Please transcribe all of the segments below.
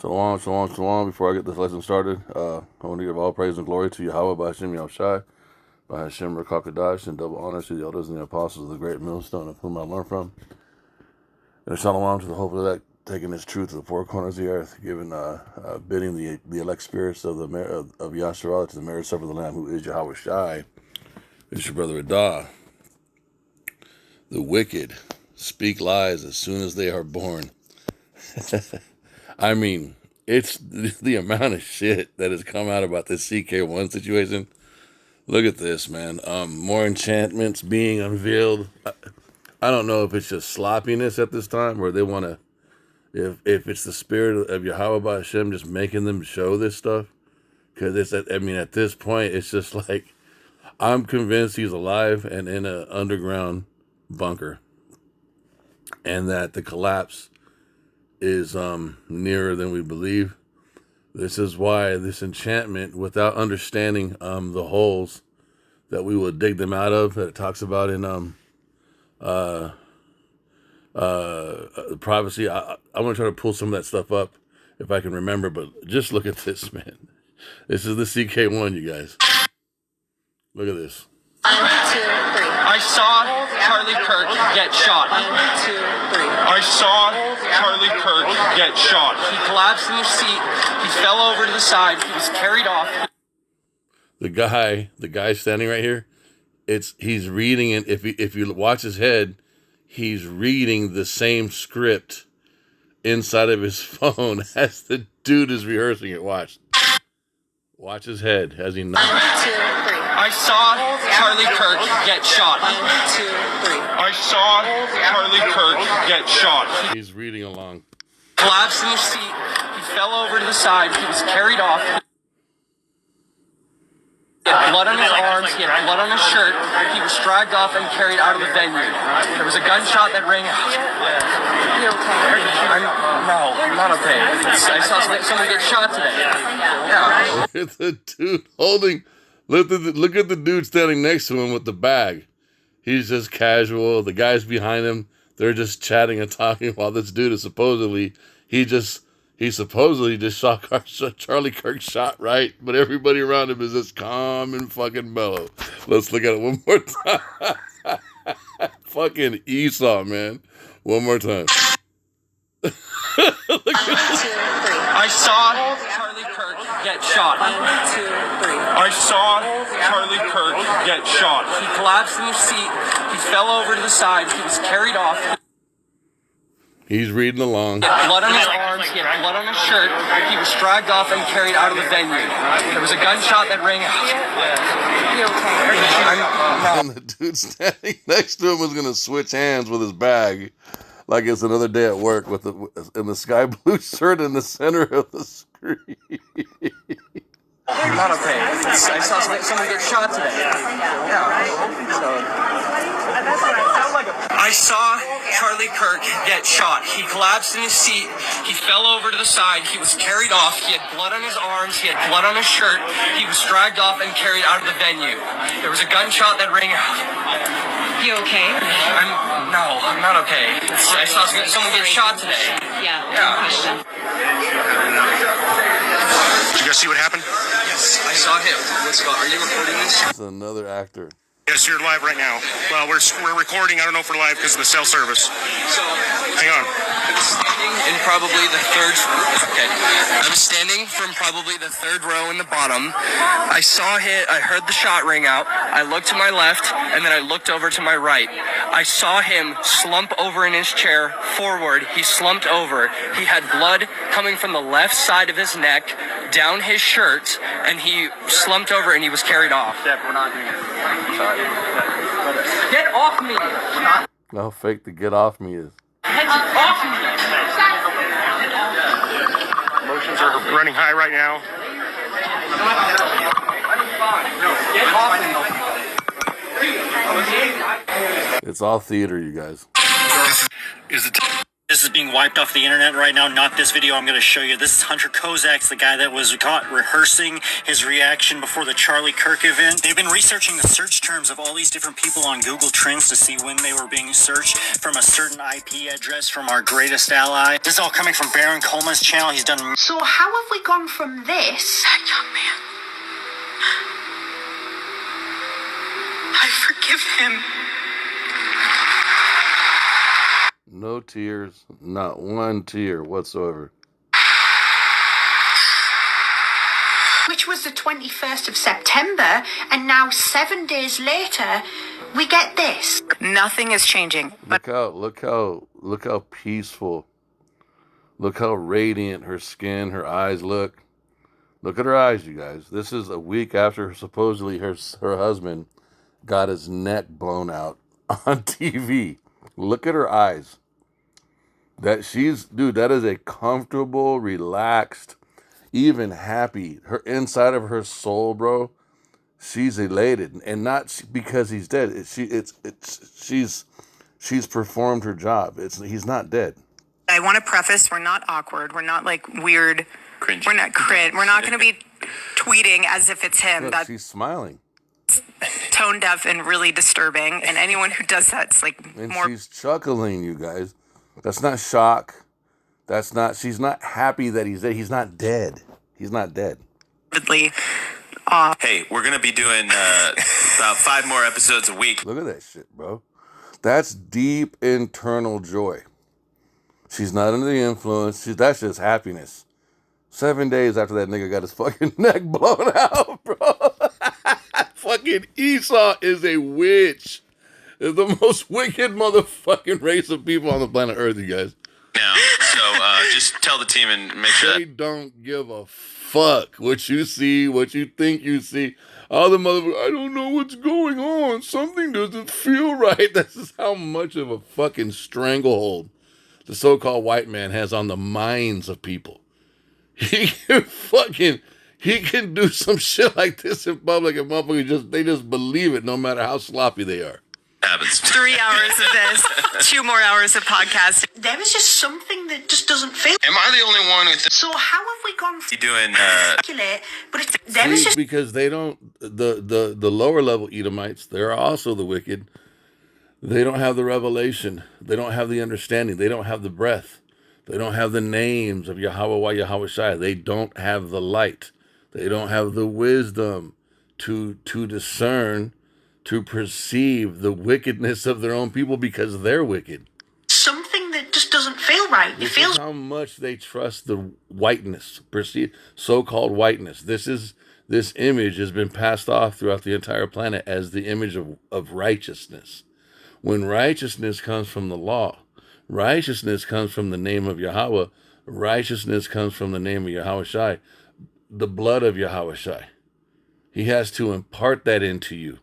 Shalom, shalom, shalom. Before I get this lesson started, I want to give all praise and glory to Yahweh, by Hashem Yahushai, by Hashem Rakakadash, and double honor to the elders and the apostles of the great millstone of whom I learned from. And shalom to the hope of that, taking this truth to the four corners of the earth, giving, bidding the elect spirits of Yahshua to the marriage supper of the Lamb, who is Yahweh Shai. It's your brother Adah. The wicked speak lies as soon as they are born. I mean, it's the amount of shit that has come out about this CK1 situation. Look at this, man. More enchantments being unveiled. I don't know if it's just sloppiness at this time, or they want to, if it's the spirit of Yahweh by Hashem just making them show this stuff. Because it's, at this point, it's just like, I'm convinced he's alive and in an underground bunker, and that the collapse is nearer than we believe. This is why this enchantment, without understanding the holes that we will dig them out of, that it talks about in privacy. I want to try to pull some of that stuff up if I can remember, but just look at this, man. This is the CK1, you guys. Look at this. 1, 2, 3. I saw Charlie Kirk get shot. 1, 2, 3. I saw Charlie Kirk get shot. He collapsed in his seat. He fell over to the side. He was carried off. The guy standing right here, he's reading it. If you watch his head, he's reading the same script inside of his phone as the dude is rehearsing it. Watch his head as he nods. 1, 2, 3. I saw Charlie Kirk get shot. 1, 2, 3. I saw Charlie Kirk get shot. He's reading along. Collapsed in his seat. He fell over to the side. He was carried off. He had blood on his arms. He had blood on his shirt. He was dragged off and carried out of the venue. There was a gunshot that rang out. You okay? No, I'm not okay. I saw someone get shot today. Yeah. Look at the dude holding. Look at the dude standing next to him with the bag. He's just casual. The guys behind him, they're just chatting and talking while this dude is supposedly shot Charlie Kirk shot, right? But everybody around him is just calm and fucking mellow. Let's look at it one more time. Fucking Esau, man. One more time. Look 1, 2, 3. I saw Charlie Kirk get shot. 1, 2, 3. I saw Charlie Kirk get shot. He collapsed in his seat. He fell over to the side. He was carried off. He's reading along. He had blood on his arms. He had blood on his shirt. He was dragged off and carried out of the venue. There was a gunshot that rang out. You okay? And the dude standing next to him was gonna switch hands with his bag, like it's another day at work, in the sky blue shirt in the center of the screen. I'm not okay. I saw someone get shot today. I saw Charlie Kirk get shot. He collapsed in his seat. He fell over to the side. He was carried off. He had blood on his arms. He had blood on his shirt. He was dragged off and carried out of the venue. There was a gunshot that rang out. You okay? No, I'm not okay. I saw someone get shot today. Yeah. Did you guys see what happened? Yes, I saw him. Are you recording this? It's another actor. Yes, you're live right now. Well, we're recording. I don't know if we're live because of the cell service. So, hang on. I was standing in probably the third. Okay. I was standing from probably the third row in the bottom. I saw hit. I heard the shot ring out. I looked to my left, and then I looked over to my right. I saw him slump over in his chair forward. He slumped over. He had blood coming from the left side of his neck down his shirt, and he slumped over and he was carried off. Deb, we're not doing it. Sorry. Get off me! How fake the get off me is. Get off me! Emotions are running high right now. It's all theater, you guys. Is This is being wiped off the internet right now. Not this video I'm going to show you. This is Hunter Kozak's, the guy that was caught rehearsing his reaction before the Charlie Kirk event. They've been researching the search terms of all these different people on Google Trends to see when they were being searched from a certain IP address from our greatest ally. This is all coming from Baron Coleman's channel. He's done... So how have we gone from this? That young man. I forgive him. No tears, not one tear whatsoever. Which was the 21st of September, and now 7 days later, we get this. Nothing is changing. Look how peaceful. Look how radiant her skin, her eyes look. Look at her eyes, you guys. This is a week after supposedly her husband got his neck blown out on TV. Look at her eyes. That is a comfortable, relaxed, even happy. Her inside of her soul, bro, she's elated, and not because he's dead. She's performed her job. He's not dead. I want to preface, we're not awkward. We're not like weird. Cringe. We're not cringe. We're not going to be tweeting as if it's him. Look, That's she's smiling. tone deaf and really disturbing. And anyone who does that's like And more. she's chuckling, you guys. That's not shock. She's not happy that he's dead. He's not dead. He's not dead. Vividly. Hey, we're going to be doing about 5 more episodes a week. Look at that shit, bro. That's deep internal joy. She's not under the influence. That's just happiness. 7 days after that nigga got his fucking neck blown out, bro. Fucking Esau is a witch. Is the most wicked motherfucking race of people on the planet Earth, you guys. Now, so just tell the team and make sure They don't give a fuck what you see, what you think you see. All the motherfuckers, I don't know what's going on. Something doesn't feel right. This is how much of a fucking stranglehold the so-called white man has on the minds of people. He can do some shit like this in public, and motherfuckers they just believe it no matter how sloppy they are. happens. 3 hours of this, 2 more hours of podcast. There is just something that just doesn't feel. Am I the only one who thinks? So how have we gone from You doing speculate? But there is just Because they don't, the lower level Edomites, they're also the wicked. They don't have the revelation. They don't have the understanding. They don't have the breath. They don't have the names of Yahweh, Yahweh Shai. They don't have the light. They don't have the wisdom to discern, to perceive the wickedness of their own people because they're wicked. something that just doesn't feel right. It This feels is how much they trust the whiteness, perceived so-called whiteness. This image has been passed off throughout the entire planet as the image of righteousness. When righteousness comes from the law, righteousness comes from the name of Yahweh, righteousness comes from the name of Yahweh Shai, the blood of Yahweh Shai. He has to impart that into you.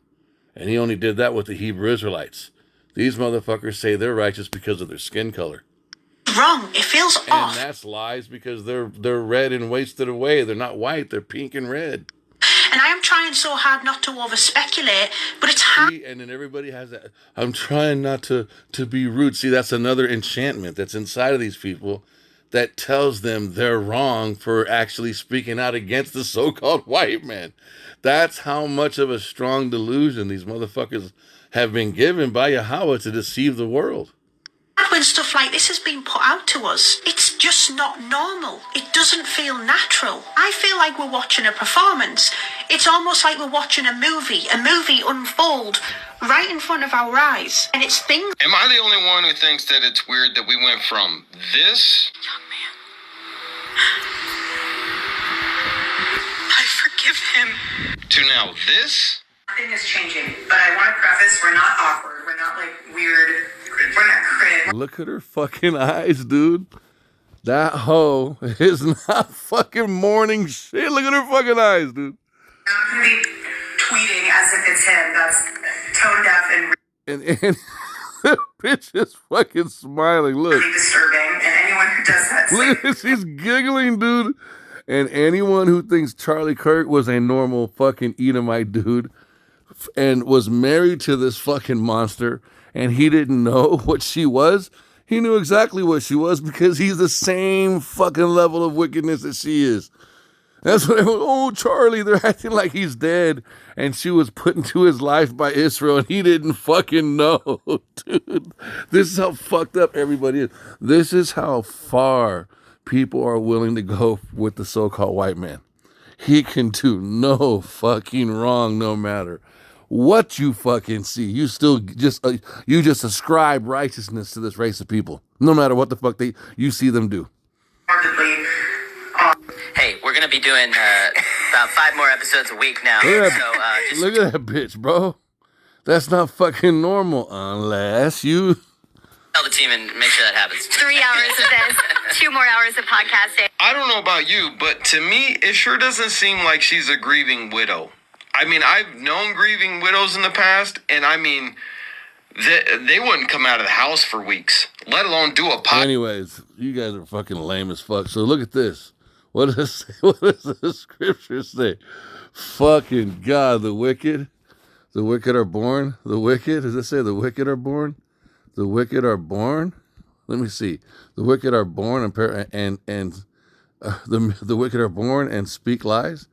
And he only did that with the Hebrew Israelites. These motherfuckers say they're righteous because of their skin color. wrong. It feels And off. that's lies because they're red and wasted away. They're not white, they're pink and red. And I am trying so hard not to over-speculate, but it's hard. See, and then everybody has that. I'm trying not to be rude. See, that's another enchantment that's inside of these people that tells them they're wrong for actually speaking out against the so-called white man. That's how much of a strong delusion these motherfuckers have been given by Yahweh to deceive the world. When stuff like this has been put out to us, it's just not normal. It doesn't feel natural. I feel like we're watching a performance. It's almost like we're watching a movie unfold right in front of our eyes. And it's things. Am I the only one who thinks that it's weird that we went from this? Young man. I forgive him. To now this? Nothing is changing, but I want to preface, we're not awkward. We're not like weird. We're not cringe. Look at her fucking eyes, dude. That hoe is not fucking mourning shit. Look at her fucking eyes, dude. I'm going to be tweeting as if it's him. That's tone deaf and And the bitch is fucking smiling. Look. really disturbing. And anyone who does that, Look, she's giggling, dude. And anyone who thinks Charlie Kirk was a normal fucking Edomite dude and was married to this fucking monster and he didn't know what she was, He knew exactly what she was because he's the same fucking level of wickedness that she is. That's what everyone, oh, Charlie, they're acting like he's dead. And she was put into his life by Israel and he didn't fucking know, dude. This is how fucked up everybody is. This is how far people are willing to go with the so-called white man. He can do no fucking wrong no matter what you fucking see. You still just ascribe righteousness to this race of people, no matter what the fuck you see them do. Hey, we're gonna be doing about 5 more episodes a week now. Look at that bitch, bro. That's not fucking normal unless you tell the team and make sure that happens. 3 hours of this, 2 more hours of podcasting. I don't know about you, but to me, it sure doesn't seem like she's a grieving widow. I mean, I've known grieving widows in the past, and I mean, they wouldn't come out of the house for weeks, let alone do a podcast. Anyways, you guys are fucking lame as fuck. So look at this. What does the scripture say? Fucking God, the wicked are born. The wicked, does it say the wicked are born? The wicked are born. Let me see. The wicked are born and the wicked are born and speak lies.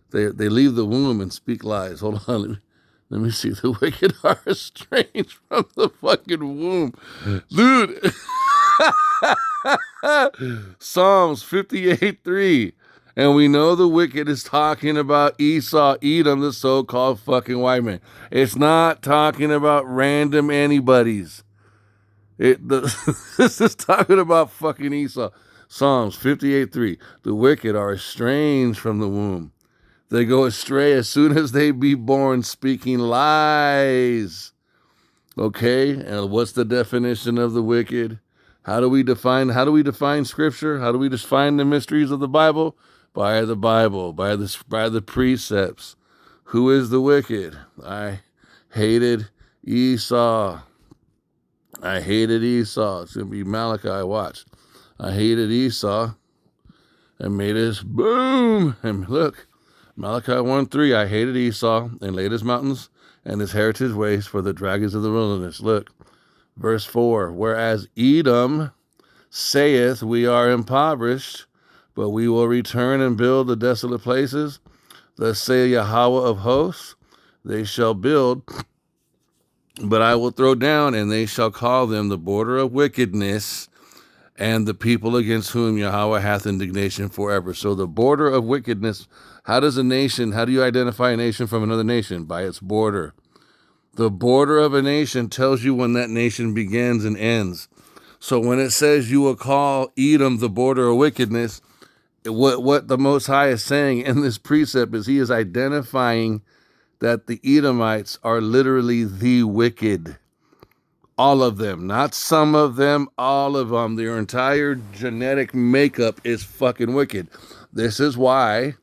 They leave the womb and speak lies. Hold on. Let me see. The wicked are estranged from the fucking womb. Dude. Psalms 58:3. And we know the wicked is talking about Esau, Edom, the so-called fucking white man. It's not talking about random anybody's. This is talking about fucking Esau. Psalms 58:3. The wicked are estranged from the womb. They go astray as soon as they be born, speaking lies. Okay, and what's the definition of the wicked? How do we define Scripture? How do we define the mysteries of the Bible? By the Bible, by the precepts. Who is the wicked? I hated Esau. It's going to be Malachi, watch. I hated Esau and made his boom. And look, Malachi 1:3. I hated Esau and laid his mountains and his heritage waste for the dragons of the wilderness. Look, verse 4. Whereas Edom saith, we are impoverished, but we will return and build the desolate places. Thus saith Yahweh of hosts, they shall build, but I will throw down, and they shall call them the border of wickedness, and the people against whom Yahweh hath indignation forever. So the border of wickedness, how do you identify a nation from another nation? By its border. The border of a nation tells you when that nation begins and ends. So when it says you will call Edom the border of wickedness, what the Most High is saying in this precept is he is identifying that the Edomites are literally the wicked. All of them, not some of them, all of them. Their entire genetic makeup is fucking wicked. This is why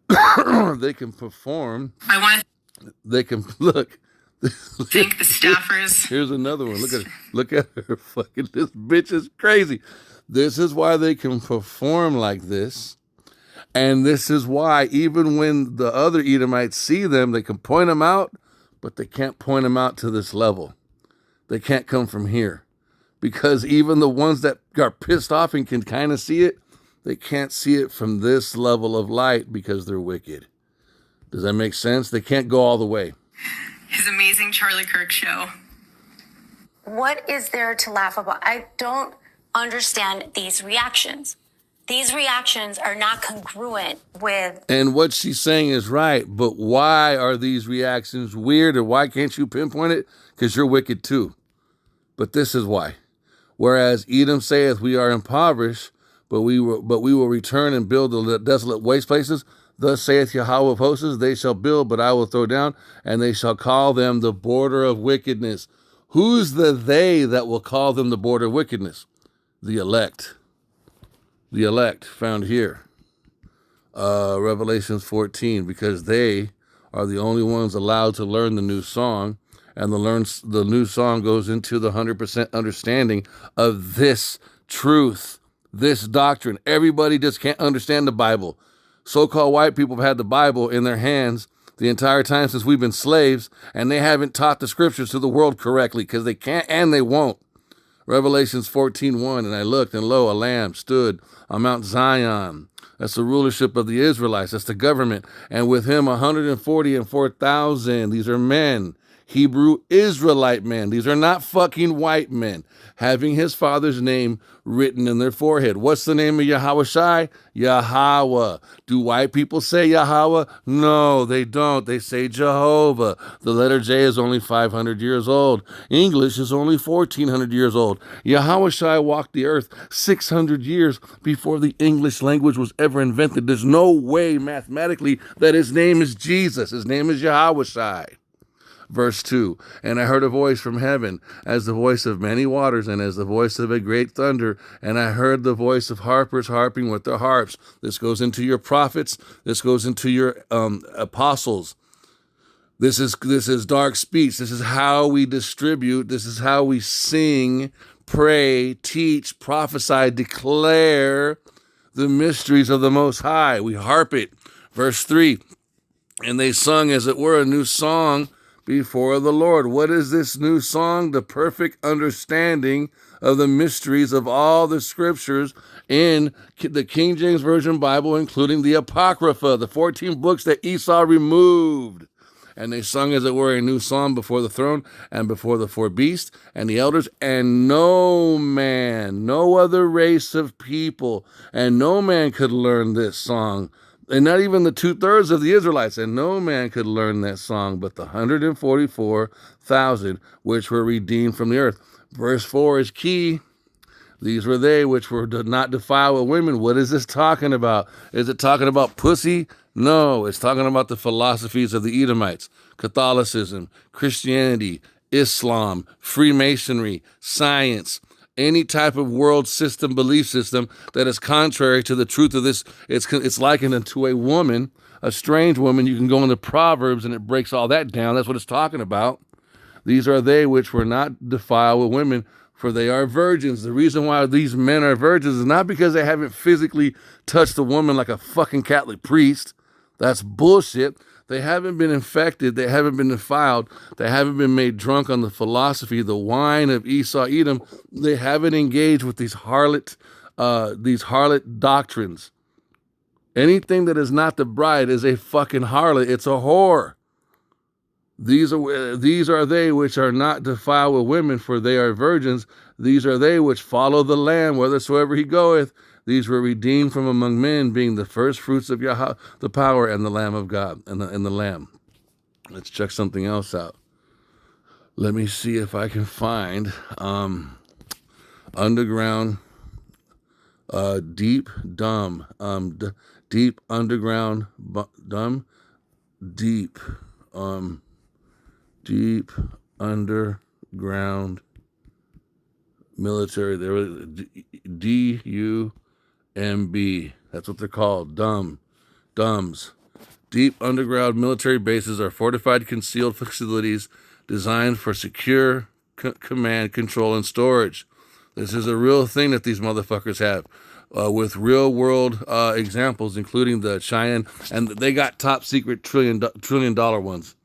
they can perform. They can look. Thank the staffers. Here's another one. Look at her. Fucking this bitch is crazy. This is why they can perform like this. And this is why even when the other Edomites see them, they can point them out, but they can't point them out to this level. They can't come from here. Because even the ones that are pissed off and can kind of see it, they can't see it from this level of light because they're wicked. Does that make sense? They can't go all the way. His amazing Charlie Kirk show. What is there to laugh about? I don't understand these reactions. These reactions are not congruent with... And what she's saying is right, but why are these reactions weird, or why can't you pinpoint it? Because you're wicked too. But this is why. Whereas Edom saith, we are impoverished, but we will return and build the desolate waste places. Thus saith Yahweh of hosts, they shall build, but I will throw down, and they shall call them the border of wickedness. Who's the they that will call them the border of wickedness? The elect. The elect found here. Revelations 14, because they are the only ones allowed to learn the new song, and the new song goes into the 100% understanding of this truth, this doctrine. Everybody just can't understand the Bible. So-called white people have had the Bible in their hands the entire time since we've been slaves, and they haven't taught the scriptures to the world correctly because they can't and they won't. Revelations 14:1, and I looked, and lo, a lamb stood on Mount Zion. That's the rulership of the Israelites. That's the government. And with him 144,000. These are men. Hebrew Israelite men. These are not fucking white men. Having his father's name written in their forehead. What's the name of Yahweh Shai? Yahweh. Do white people say Yahweh? No, they don't. They say Jehovah. The letter J is only 500 years old. English is only 1,400 years old. Yahweh Shai walked the earth 600 years before the English language was ever invented. There's no way mathematically that his name is Jesus. His name is Yahweh Shai. Verse 2, and I heard a voice from heaven as the voice of many waters and as the voice of a great thunder. And I heard the voice of harpers harping with their harps. This goes into your prophets. This goes into your apostles. This is dark speech. This is how we distribute. This is how we sing, pray, teach, prophesy, declare the mysteries of the Most High. We harp it. Verse 3, and they sung as it were a new song before the Lord. What is this new song? The perfect understanding of the mysteries of all the scriptures in the King James Version Bible, including the Apocrypha, the 14 books that Esau removed. And they sung as it were a new song before the throne and before the four beasts and the elders, and no man, no other race of people, and no man could learn this song. And not even the 2/3 of the Israelites, and no man could learn that song but the 144,000 which were redeemed from the earth. Verse 4 is key. These were they which were not defiled with women. What is this talking about? Is it talking about pussy? No, it's talking about the philosophies of the Edomites, Catholicism, Christianity, Islam, Freemasonry, science, any type of world system, belief system that is contrary to the truth of this. It's likened unto a woman, a strange woman. You can go into Proverbs and it breaks all that down. That's what it's talking about. These are they which were not defiled with women, for they are virgins. The reason why these men are virgins is not because they haven't physically touched a woman like a fucking Catholic priest. That's bullshit. They haven't been infected. They haven't been defiled. They haven't been made drunk on the philosophy, the wine of Esau, Edom. They haven't engaged with these harlot doctrines. Anything that is not the bride is a fucking harlot. It's a whore. These are they which are not defiled with women, for they are virgins. These are they which follow the Lamb, whithersoever he goeth. These were redeemed from among men, being the first fruits of Yahweh, the power, and the Lamb of God, and the Lamb. Let's check something else out. Let me see if I can find underground, deep, dumb, deep underground, dumb, deep, deep underground military. There was DUMB. That's what they're called. Dumbs. Deep underground military bases are fortified, concealed facilities designed for secure command, control, and storage. This is a real thing that these motherfuckers have, with real world examples, including the Cheyenne, and they got top secret trillion dollar ones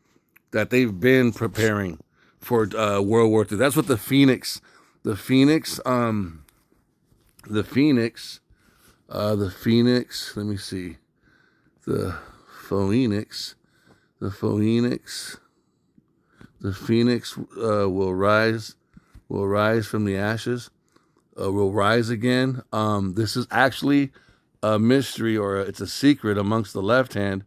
that they've been preparing for World War III. That's what the Phoenix, let me see, the Phoenix will rise from the ashes, will rise again. This is actually a mystery, or it's a secret amongst the left hand.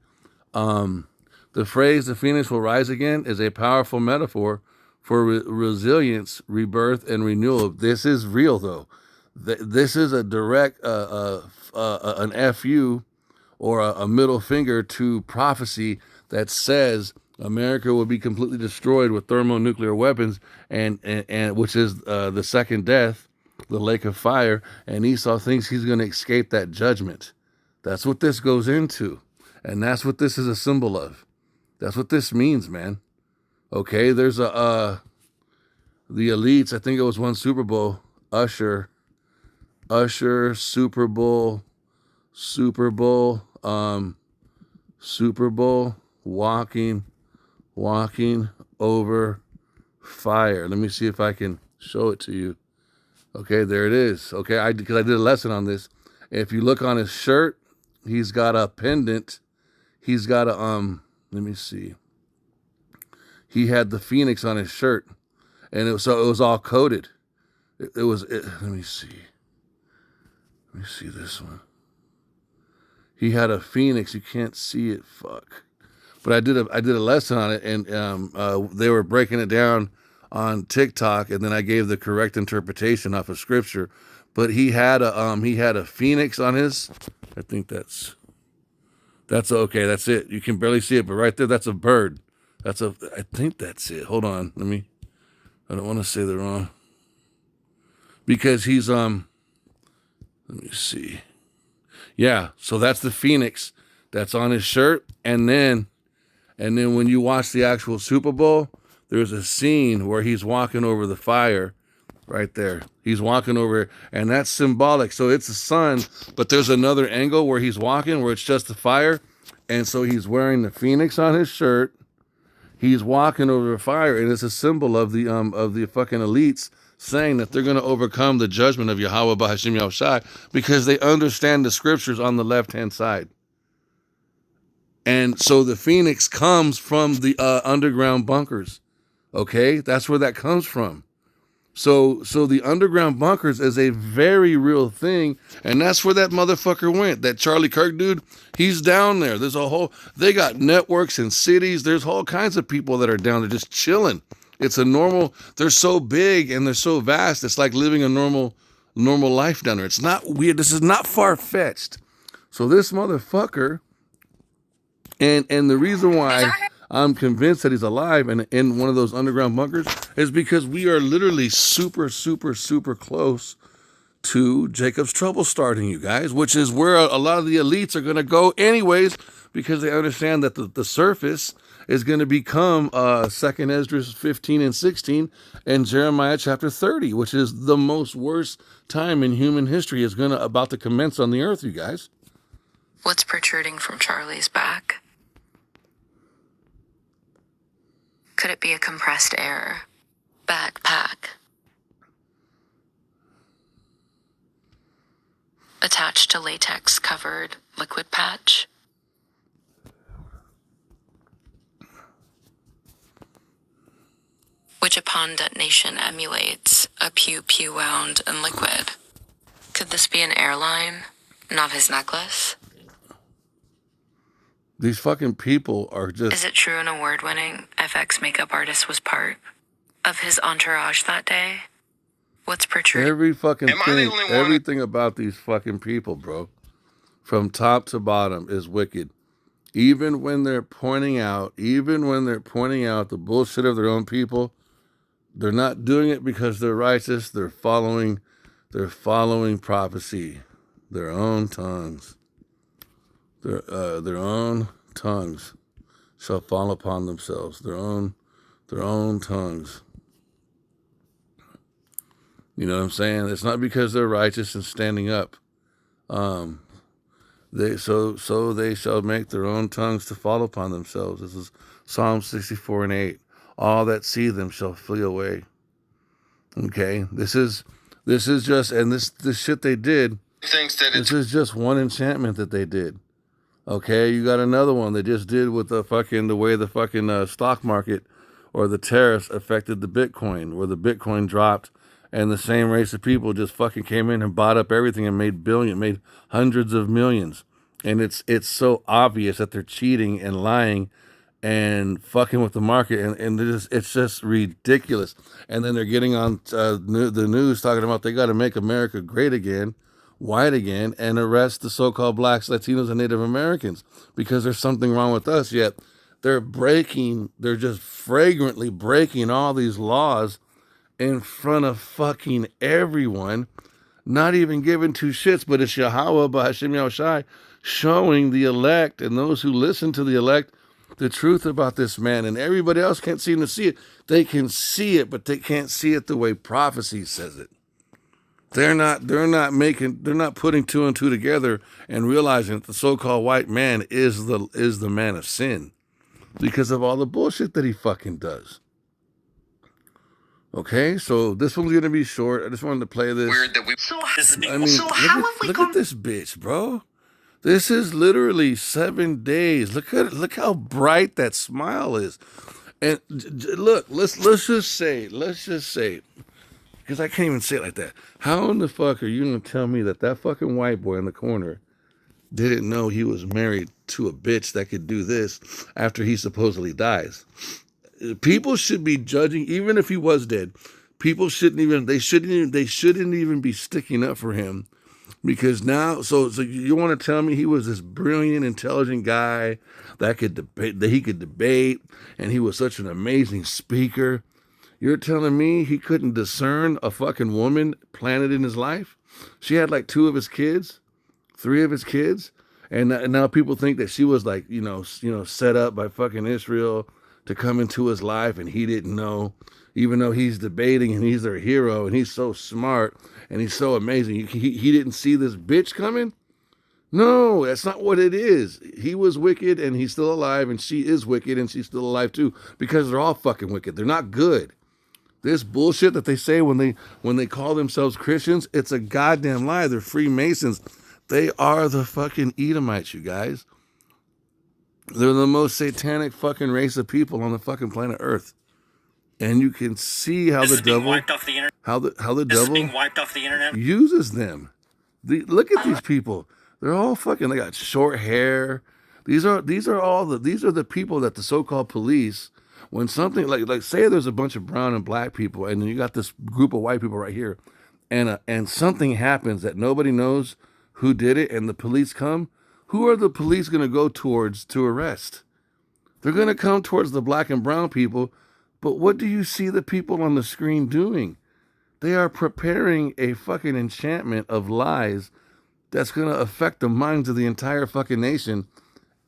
The phrase "the Phoenix will rise again" is a powerful metaphor for resilience, rebirth, and renewal. This is real, though. This is a direct an FU, or a middle finger to prophecy that says America will be completely destroyed with thermonuclear weapons, and which is the second death, the lake of fire. And Esau thinks he's going to escape that judgment. That's what this goes into, and that's what this is a symbol of. That's what this means, man. Okay, there's the elites. I think it was one Super Bowl. Usher, Super Bowl, walking over fire. Let me see if I can show it to you. Okay, there it is. Okay, because I did a lesson on this. If you look on his shirt, he's got a pendant. He's got a let me see. He had the phoenix on his shirt, and it was all coated. Let me see. Let me see this one. He had a phoenix. You can't see it. Fuck. But I did a lesson on it, and they were breaking it down on TikTok, and then I gave the correct interpretation off of scripture. But he had a phoenix on his. I think that's okay. That's it. You can barely see it, but right there, that's a bird. I think that's it. Hold on. I don't want to say the wrong. Because he's let me see. Yeah, so that's the phoenix that's on his shirt, and then when you watch the actual Super Bowl, there's a scene where he's walking over the fire right there. He's walking over, and that's symbolic. So it's the sun, but there's another angle where he's walking where it's just the fire, and so he's wearing the phoenix on his shirt. He's walking over the fire, and it's a symbol of the fucking elites saying that they're going to overcome the judgment of Yahweh B'Hashem Yahushai because they understand the scriptures on the left-hand side. And so the phoenix comes from the underground bunkers. Okay? That's where that comes from. So the underground bunkers is a very real thing, and that's where that motherfucker went. That Charlie Kirk dude, he's down there. They got networks in cities. There's all kinds of people that are down there just chilling. They're so big and they're so vast. It's like living a normal life down there. It's not weird. This is not far-fetched. So this motherfucker, and the reason why I'm convinced that he's alive and in one of those underground bunkers is because we are literally super, super, super close to Jacob's trouble starting, you guys, which is where a lot of the elites are going to go anyways, because they understand that the surface is going to become 2nd Esdras 15 and 16 and Jeremiah chapter 30, which is the most worst time in human history is about to commence on the earth, you guys. What's protruding from Charlie's back? Could it be a compressed air backpack? Attached to latex covered liquid patch? Which upon detonation emulates a pew wound and liquid. Could this be an airline, not his necklace? These fucking people are just... Is it true an award-winning FX makeup artist was part of his entourage that day? What's protruding? Every fucking thing, everything about these fucking people, bro, from top to bottom is wicked. Even when they're pointing out the bullshit of their own people, they're not doing it because they're righteous. They're following prophecy, their own tongues. Their own tongues shall fall upon themselves. Their own tongues. You know what I'm saying? It's not because they're righteous and standing up. They shall make their own tongues to fall upon themselves. This is Psalm 64 and 8. All that see them shall flee away. Okay, this is just, and this shit they did. This is just one enchantment that they did. Okay, you got another one they just did with the way the stock market or the tariffs affected the Bitcoin, where the Bitcoin dropped, and the same race of people just fucking came in and bought up everything and made hundreds of millions. And it's so obvious that they're cheating and lying and fucking with the market, and it's just ridiculous. And then they're getting on the news talking about they got to make America great again, white again, and arrest the so-called blacks, Latinos, and Native Americans because there's something wrong with us. Yet they're just flagrantly breaking all these laws in front of fucking everyone, not even giving two shits. But it's Yahweh B'Hashem Yahushai showing the elect and those who listen to the elect the truth about this man, and everybody else can't seem to see it. They can see it, but they can't see it the way prophecy says it. They're not putting two and two together and realizing that the so-called white man is the man of sin because of all the bullshit that he fucking does. Okay, so this one's gonna be short. I just wanted to play this. Weird that we. I mean, look at this bitch, bro. This is literally 7 days. Look how bright that smile is. And look, let's just say, because I can't even say it like that. How in the fuck are you gonna tell me that fucking white boy in the corner didn't know he was married to a bitch that could do this after he supposedly dies? People should be judging, even if he was dead. People shouldn't even be sticking up for him, because now, so you want to tell me he was this brilliant, intelligent guy that he could debate, and he was such an amazing speaker. You're telling me he couldn't discern a fucking woman planted in his life? She had like 2 of his kids, 3 of his kids, and now people think that she was like, set up by fucking Israel to come into his life, and he didn't know, even though he's debating and he's their hero and he's so smart and he's so amazing. He didn't see this bitch coming? No, that's not what it is. He was wicked and he's still alive, and she is wicked and she's still alive too, because they're all fucking wicked. They're not good. This bullshit that they say when they call themselves Christians, it's a goddamn lie. They're Freemasons. They are the fucking Edomites, you guys. They're the most satanic fucking race of people on the fucking planet Earth. And you can see how the devil being wiped off the internet uses them. Look at these people. They're all fucking, they got short hair. These are the people that the so-called police, when something like say there's a bunch of brown and black people, and then you got this group of white people right here, and something happens that nobody knows who did it, and the police come. Who are the police going to go towards to arrest? They're going to come towards the black and brown people, but what do you see the people on the screen doing? They are preparing a fucking enchantment of lies that's going to affect the minds of the entire fucking nation,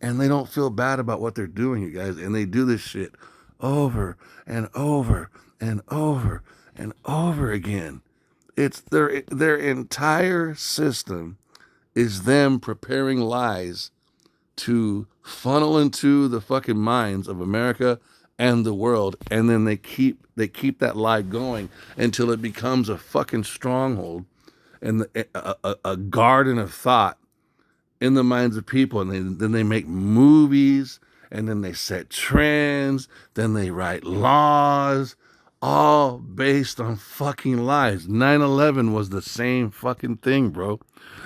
and they don't feel bad about what they're doing, you guys, and they do this shit over and over and over and over again. It's their entire system is them preparing lies to funnel into the fucking minds of America and the world, and then they keep that lie going until it becomes a fucking stronghold and a garden of thought in the minds of people. And then they make movies, and then they set trends, then they write laws, all based on fucking lies. 9/11 was the same fucking thing, bro.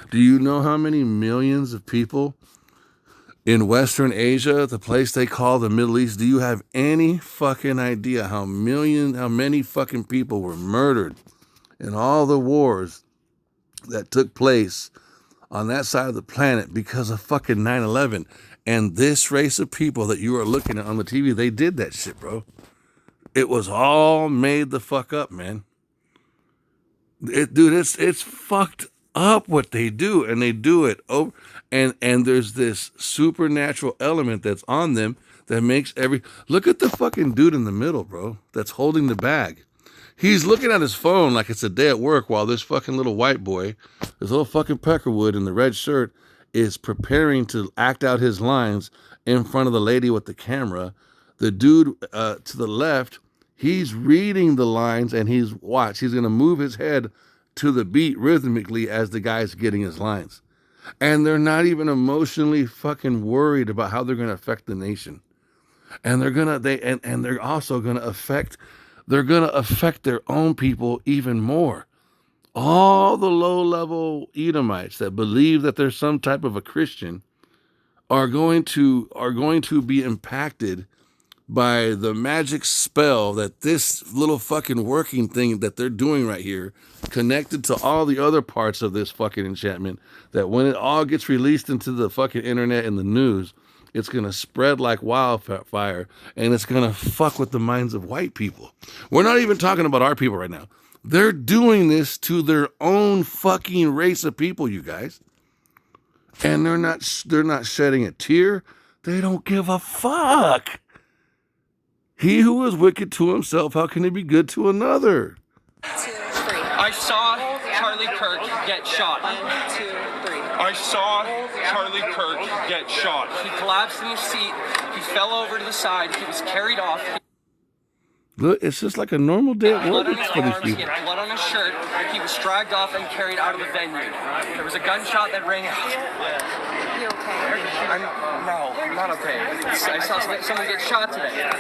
Do you know how many millions of people in Western Asia, the place they call the Middle East? Do you have any fucking idea how many fucking people were murdered in all the wars that took place on that side of the planet because of fucking 9/11? And this race of people that you are looking at on the TV, they did that shit, bro. It was all made the fuck up, man. It's fucked up what they do, and they do it over, and there's this supernatural element that's on them that makes look at the fucking dude in the middle, bro, that's holding the bag. He's looking at his phone like it's a day at work, while this fucking little white boy, this little fucking Peckerwood in the red shirt, is preparing to act out his lines in front of the lady with the camera. The dude to the left, he's reading the lines, and he's going to move his head to the beat rhythmically as the guy's getting his lines. And they're not even emotionally fucking worried about how they're going to affect the nation. And they're also going to affect their own people even more. All the low-level Edomites that believe that they're some type of a Christian are going to be impacted by the magic spell that this little fucking working thing that they're doing right here, connected to all the other parts of this fucking enchantment, that when it all gets released into the fucking internet and the news, it's going to spread like wildfire, and it's going to fuck with the minds of white people. We're not even talking about our people right now. They're doing this to their own fucking race of people, you guys. And they're not shedding a tear. They don't give a fuck. He who is wicked to himself, how can he be good to another? 1, 2, 3. I saw Charlie Kirk get shot. 1, 2, 3. I saw Charlie Kirk get shot. He collapsed in his seat. He fell over to the side. He was carried off. Look, it's just like a normal day at Blood work on his for these arms, he people. had blood on his shirt. He was dragged off and carried out of the venue. There was a gunshot that rang out. You okay? I'm not okay. I saw someone get shot today. Yeah.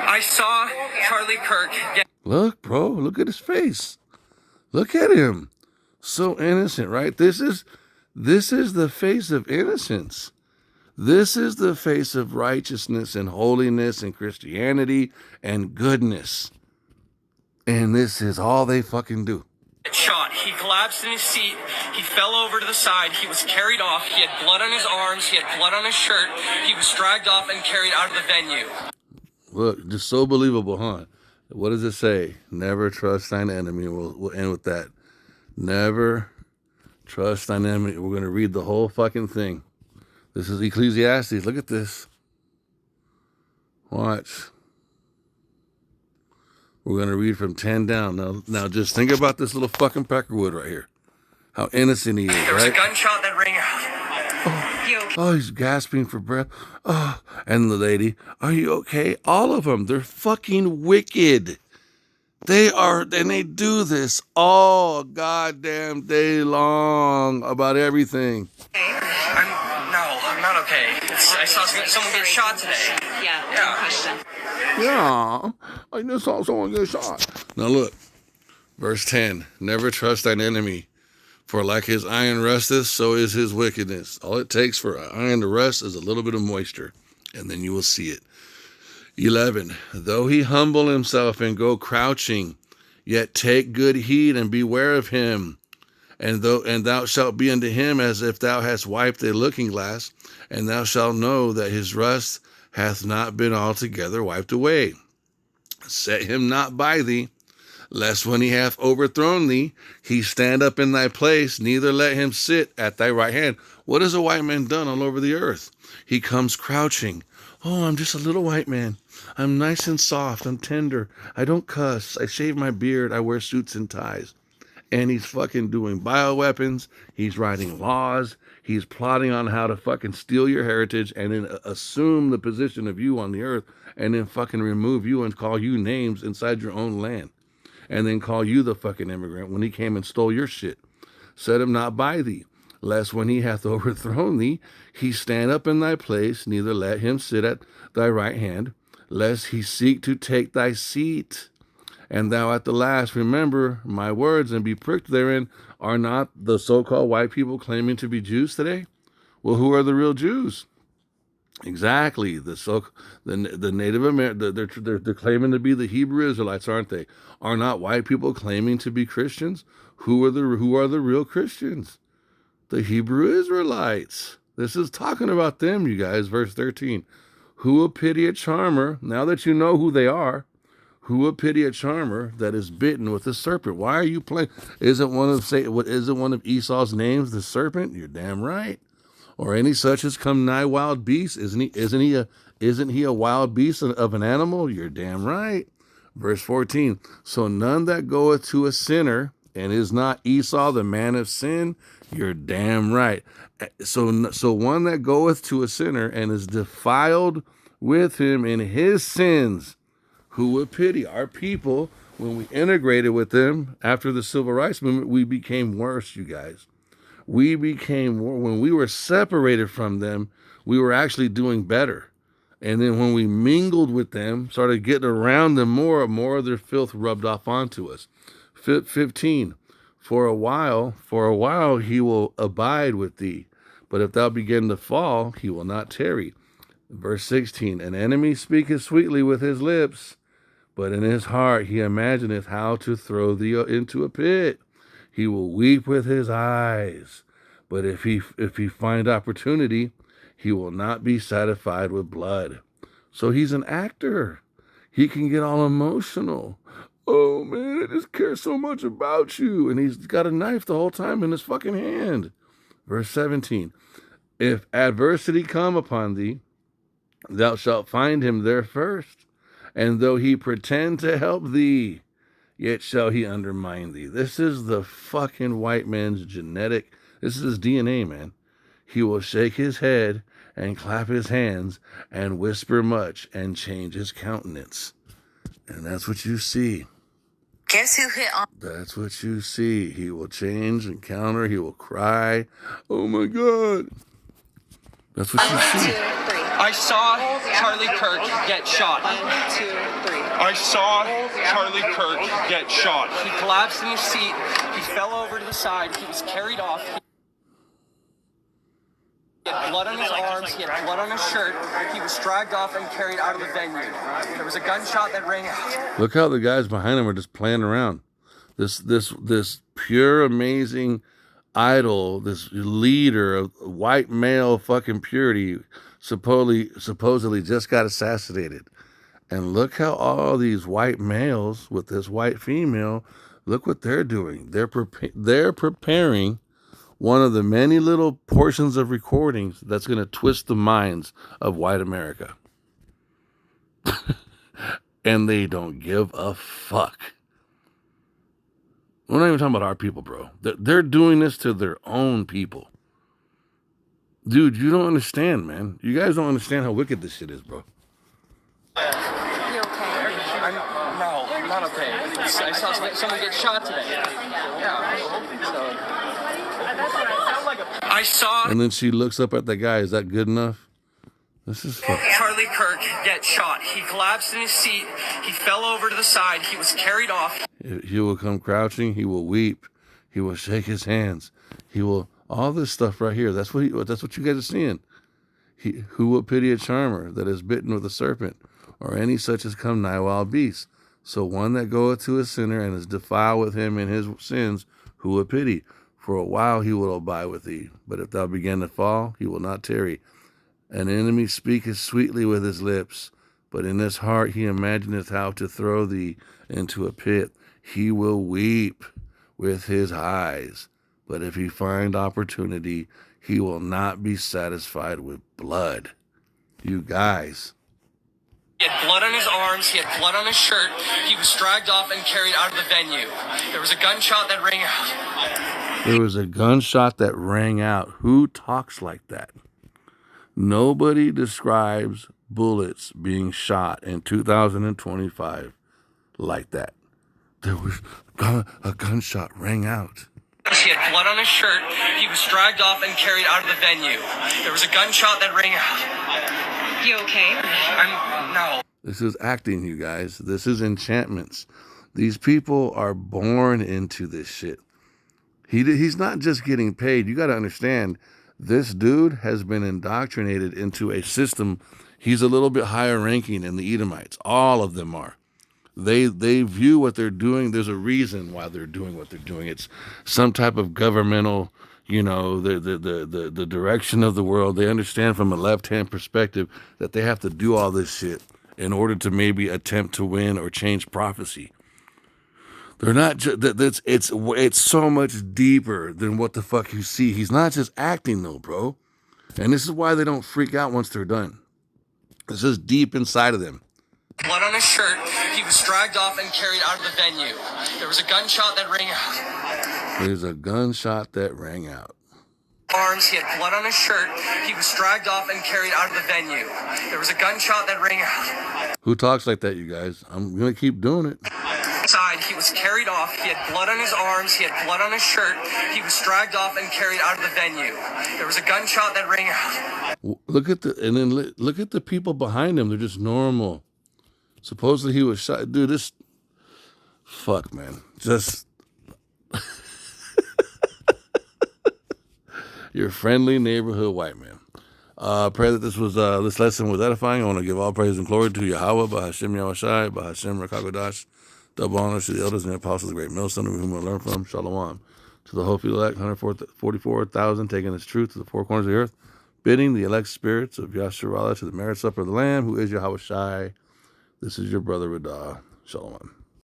I saw Charlie Kirk get. Look, bro, look at his face. Look at him. So innocent, right? This is the face of innocence. This is the face of righteousness and holiness and Christianity and goodness. And this is all they fucking do. Shot. He collapsed in his seat. He fell over to the side. He was carried off. He had blood on his arms. He had blood on his shirt. He was dragged off and carried out of the venue. Look, just so believable, huh? What does it say? Never trust thine enemy. We'll end with that. Never trust thine enemy. We're going to read the whole fucking thing. This is Ecclesiastes. Look at this. Watch. We're going to read from 10 down. Now just think about this little fucking Peckerwood right here. How innocent he is, There was right? a gunshot that rang out. Oh, he's gasping for breath. Oh, and the lady, are you okay? All of them, they're fucking wicked. They are, and they do this all goddamn day long about everything. I'm not okay. I saw someone get shot today. Yeah, I just saw someone get shot. Now look, verse 10, never trust thine enemy, for like his iron rusteth, so is his wickedness. All it takes for iron to rust is a little bit of moisture, and then you will see it. 11, though he humble himself and go crouching, yet take good heed and beware of him. And thou shalt be unto him as if thou hadst wiped a looking glass, and thou shalt know that his rust hath not been altogether wiped away. Set him not by thee, lest when he hath overthrown thee, he stand up in thy place, neither let him sit at thy right hand. What has a white man done all over the earth? He comes crouching. Oh, I'm just a little white man. I'm nice and soft. I'm tender. I don't cuss. I shave my beard. I wear suits and ties. And he's fucking doing bioweapons. He's writing laws. He's plotting on how to fucking steal your heritage and then assume the position of you on the earth and then fucking remove you and call you names inside your own land. And then call you the fucking immigrant when he came and stole your shit. Set him not by thee, lest when he hath overthrown thee, he stand up in thy place, neither let him sit at thy right hand, lest he seek to take thy seat. And thou at the last remember my words and be pricked therein. Are not the so-called white people claiming to be Jews today? Well, who are the real Jews? Exactly, the Native American. They're claiming to be the Hebrew Israelites, aren't they? Are not white people claiming to be Christians? Who are the real Christians? The Hebrew Israelites. This is talking about them, you guys. Verse 13. Who will pity a charmer? Now that you know who they are. Who will pity a charmer that is bitten with a serpent? Why are you playing? Isn't one of Esau's names the serpent? You're damn right. Or any such as come nigh wild beast? Isn't he a wild beast of an animal? You're damn right. Verse 14. So none that goeth to a sinner and is not Esau the man of sin? You're damn right. So one that goeth to a sinner and is defiled with him in his sins. Who would pity? Our people, when we integrated with them after the Civil Rights Movement, we became worse, you guys. When we were separated from them, we were actually doing better. And then when we mingled with them, started getting around them more of their filth rubbed off onto us. 15, for a while he will abide with thee, but if thou begin to fall, he will not tarry. Verse 16, an enemy speaketh sweetly with his lips, but in his heart he imagineth how to throw thee into a pit. He will weep with his eyes, but if he find opportunity, he will not be satisfied with blood. So he's an actor. He can get all emotional. Oh man, I just care so much about you. And he's got a knife the whole time in his fucking hand. Verse 17, if adversity come upon thee, thou shalt find him there first. And though he pretend to help thee, yet shall he undermine thee. This is the fucking white man's genetic. This is his DNA, man. He will shake his head and clap his hands and whisper much and change his countenance. And that's what you see. Guess who hit on? That's what you see. He will change and counter. He will cry. Oh my God. That's what you see. I saw Charlie Kirk get shot. 1, 2, 3. I saw Charlie Kirk get shot. He collapsed in his seat. He fell over to the side. He was carried off. He had blood on his arms. He had blood on his shirt. He was dragged off and carried out of the venue. There was a gunshot that rang out. Look how the guys behind him are just playing around. This pure, amazing idol, this leader of white male fucking purity, supposedly just got assassinated. And look how all these white males with this white female, look what they're doing. They're preparing one of the many little portions of recordings that's going to twist the minds of white America. And they don't give a fuck. We're not even talking about our people, bro. They're doing this to their own people. Dude, you don't understand, man. You guys don't understand how wicked this shit is, bro. You okay? No, I'm not okay. I saw someone get shot today. Yeah. So, I saw. And then she looks up at the guy. Is that good enough? This is fucking. Charlie Kirk get shot. He collapsed in his seat. He fell over to the side. He was carried off. He will come crouching. He will weep. He will shake his hands. He will all this stuff right here. That's what you guys are seeing. Who will pity a charmer that is bitten with a serpent, or any such as come nigh wild beasts? So one that goeth to a sinner and is defiled with him in his sins, who will pity? For a while he will abide with thee, but if thou begin to fall, he will not tarry. An enemy speaketh sweetly with his lips, but in his heart he imagineth how to throw thee into a pit. He will weep with his eyes, but if he find opportunity, he will not be satisfied with blood. You guys. He had blood on his arms. He had blood on his shirt. He was dragged off and carried out of the venue. There was a gunshot that rang out. There was a gunshot that rang out. Who talks like that? Nobody describes bullets being shot in 2025 like that. There was a gunshot rang out. He had blood on his shirt. He was dragged off and carried out of the venue. There was a gunshot that rang out. You okay? No. This is acting, you guys. This is enchantments. These people are born into this shit. He's not just getting paid. You got to understand, this dude has been indoctrinated into a system. He's a little bit higher ranking than the Edomites. All of them are. They view what they're doing. There's a reason why they're doing what they're doing. It's some type of governmental, the direction of the world. They understand from a left-hand perspective that they have to do all this shit in order to maybe attempt to win or change prophecy. They're not just it's so much deeper than what the fuck you see. He's not just acting though, bro. And this is why they don't freak out once they're done. It's just deep inside of them. Blood on his shirt. He was dragged off and carried out of the venue. There was a gunshot that rang out. There's a gunshot that rang out. Arms. He had blood on his shirt. He was dragged off and carried out of the venue. There was a gunshot that rang out. Who talks like that, you guys? I'm gonna keep doing it. Side. He was carried off. He had blood on his arms. He had blood on his shirt. He was dragged off and carried out of the venue. There was a gunshot that rang out. Look at look at the people behind him. They're just normal. Supposedly he was shot. Dude, this fuck, man. Just your friendly neighborhood white man. Pray that this lesson was edifying. I want to give all praise and glory to Yahweh, Bahashem Yahushai, Bahashem Rakagodash. Double honors to the elders and the apostles, the great millstone, of whom we learn from. Shalom. To the hopeful elect, 144,000, taking this truth to the four corners of the earth, bidding the elect spirits of Yasharallah to the marriage supper of the Lamb, who is Yahweh Shai. This is your brother Radah. Shalom.